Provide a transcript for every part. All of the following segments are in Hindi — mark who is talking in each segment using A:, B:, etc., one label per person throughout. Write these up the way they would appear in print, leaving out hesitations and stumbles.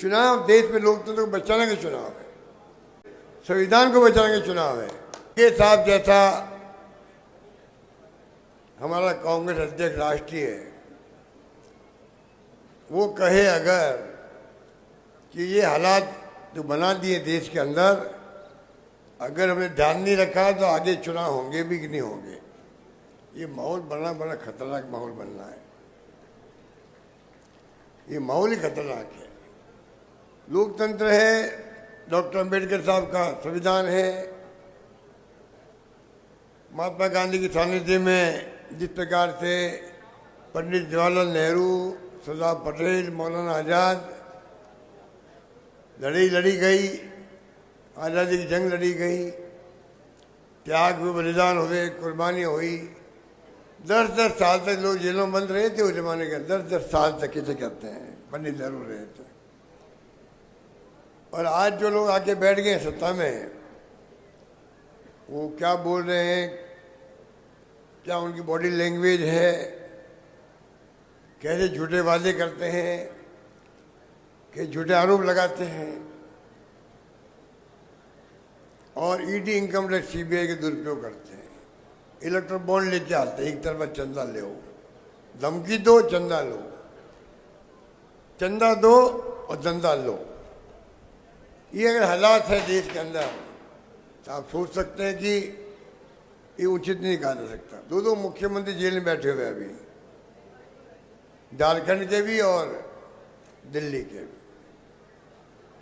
A: चुनाव देश में लोकतंत्र को बचाने का चुनाव है, संविधान को बचाने का चुनाव है। ये साहब जैसा हमारा कांग्रेस अध्यक्ष राष्ट्रीय है, वो कहे अगर कि ये हालात जो बना दिए देश के अंदर, अगर हमने ध्यान नहीं रखा तो आगे चुनाव होंगे भी कि नहीं होंगे। ये माहौल बनना बड़ा खतरनाक माहौल बनना है, ये माहौल ही खतरनाक है। लोकतंत्र है, डॉक्टर अंबेडकर साहब का संविधान है, महात्मा गांधी की सानिध्य में जिस प्रकार से पंडित जवाहरलाल नेहरू, सरदार पटेल, मौलाना आज़ाद लड़ी गई, आज़ादी की जंग लड़ी गई, त्याग हुए, बलिदान हुए, कुर्बानियाँ हुई। 10-10 साल तक लोग जेलों में बंद रहे थे उस जमाने के। 10-10 साल तक किसे कहते हैं, पंडित नेहरू रहे थे। और आज जो लोग आके बैठ गए सत्ता में, वो क्या बोल रहे हैं, क्या उनकी बॉडी लैंग्वेज है, कैसे झूठे वादे करते हैं, कैसे झूठे आरोप लगाते हैं, और ईडी, इनकम टैक्स, सीबीआई के दुरुपयोग करते हैं। इलेक्ट्रल बॉन्ड लेके आते हैं, एक तरफा चंदा ले, धमकी दो, चंदा लो, चंदा दो और धंधा लो। ये अगर हालात है देश के अंदर तो आप सोच सकते हैं कि ये उचित नहीं कहा जा सकता। दो मुख्यमंत्री जेल में बैठे हुए अभी, झारखंड के भी और दिल्ली के भी।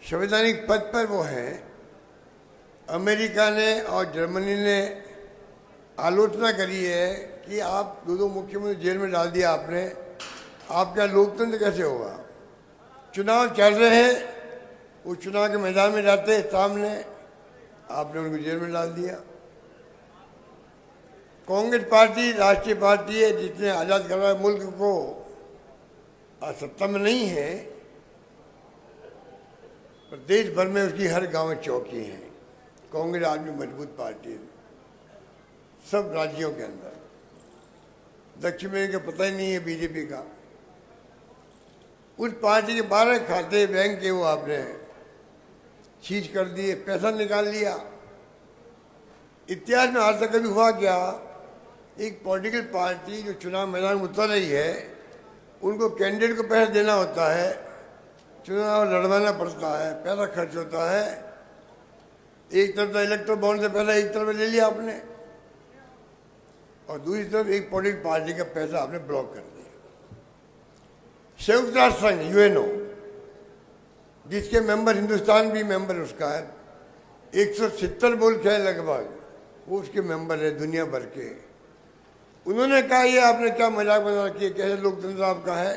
A: संवैधानिक पद पर वो हैं। अमेरिका ने और जर्मनी ने आलोचना करी है कि आप दो मुख्यमंत्री जेल में डाल दिया आपने, आपका लोकतंत्र कैसे होगा। चुनाव चल रहे हैं, उस चुनाव के मैदान में जाते सामने आपने उनको जेल में डाल दिया। कांग्रेस पार्टी राष्ट्रीय पार्टी है जिसने आज़ाद करवाया मुल्क को, आज सत्ता में नहीं है, पर देश भर में उसकी हर गांव में चौकी है। कांग्रेस आज भी मजबूत पार्टी है सब राज्यों के अंदर। दक्षिण में का पता ही नहीं है बीजेपी का। उस पार्टी के 12 खाते बैंक के वो आपने सीज कर दिए, पैसा निकाल लिया। इतिहास में आज तक कभी हुआ क्या, एक पॉलिटिकल पार्टी जो चुनाव मैदान में उतर रही है, उनको कैंडिडेट को पैसा देना होता है, चुनाव लड़वाना पड़ता है, पैसा खर्च होता है। एक तरफ तो इलेक्ट्रल बॉन्ड से पहले एक तरफ ले लिया आपने, और दूसरी तरफ एक पॉलिटिकल पार्टी का पैसा आपने ब्लॉक कर दिया। संयुक्त राष्ट्र संघ, यूएनओ, जिसके मेंबर हिंदुस्तान भी मेंबर उसका है, 170 मुल्क है लगभग, वो उसके मेंबर है दुनिया भर के। उन्होंने कहा ये आपने क्या मजाक बना रखी है, कैसे लोकतंत्र आपका है।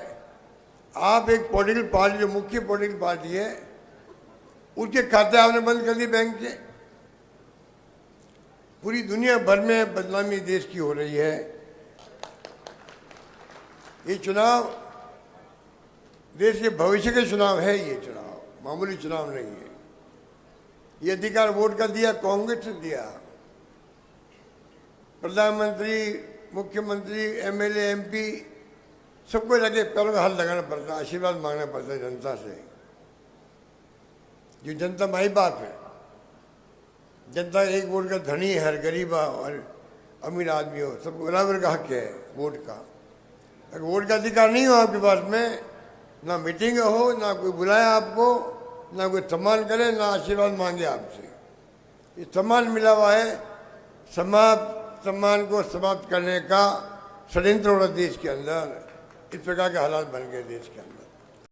A: आप एक पॉलिटिकल पार्टी, जो मुख्य पॉलिटिकल पार्टी है, उसके खाते आपने बंद कर दिए बैंक के। पूरी दुनिया भर में बदनामी देश की हो रही है। ये चुनाव देश के भविष्य के चुनाव है, ये चुनाव मामूली चुनाव नहीं है। ये अधिकार वोट का दिया, कांग्रेस ने दिया। प्रधानमंत्री, मुख्यमंत्री, एमएलए, एमपी सबको लगे पैरों का हाथ लगाना पड़ता है, आशीर्वाद मांगना पड़ता है जनता से। जो जनता माई बाप है, जनता एक वोट का धनी है, हर गरीब और अमीर आदमी हो, सबको बराबर का हक है वोट का। अगर वोट का अधिकार नहीं हो आपके पास में, ना मीटिंग हो, ना कोई बुलाए आपको, ना कोई सम्मान करे, ना आशीर्वाद मांगे आपसे। ये सम्मान मिला हुआ है, सम्मान को समाप्त करने का षड्यंत्र हो रहा देश के अंदर। इस प्रकार के हालात बन गए देश के अंदर।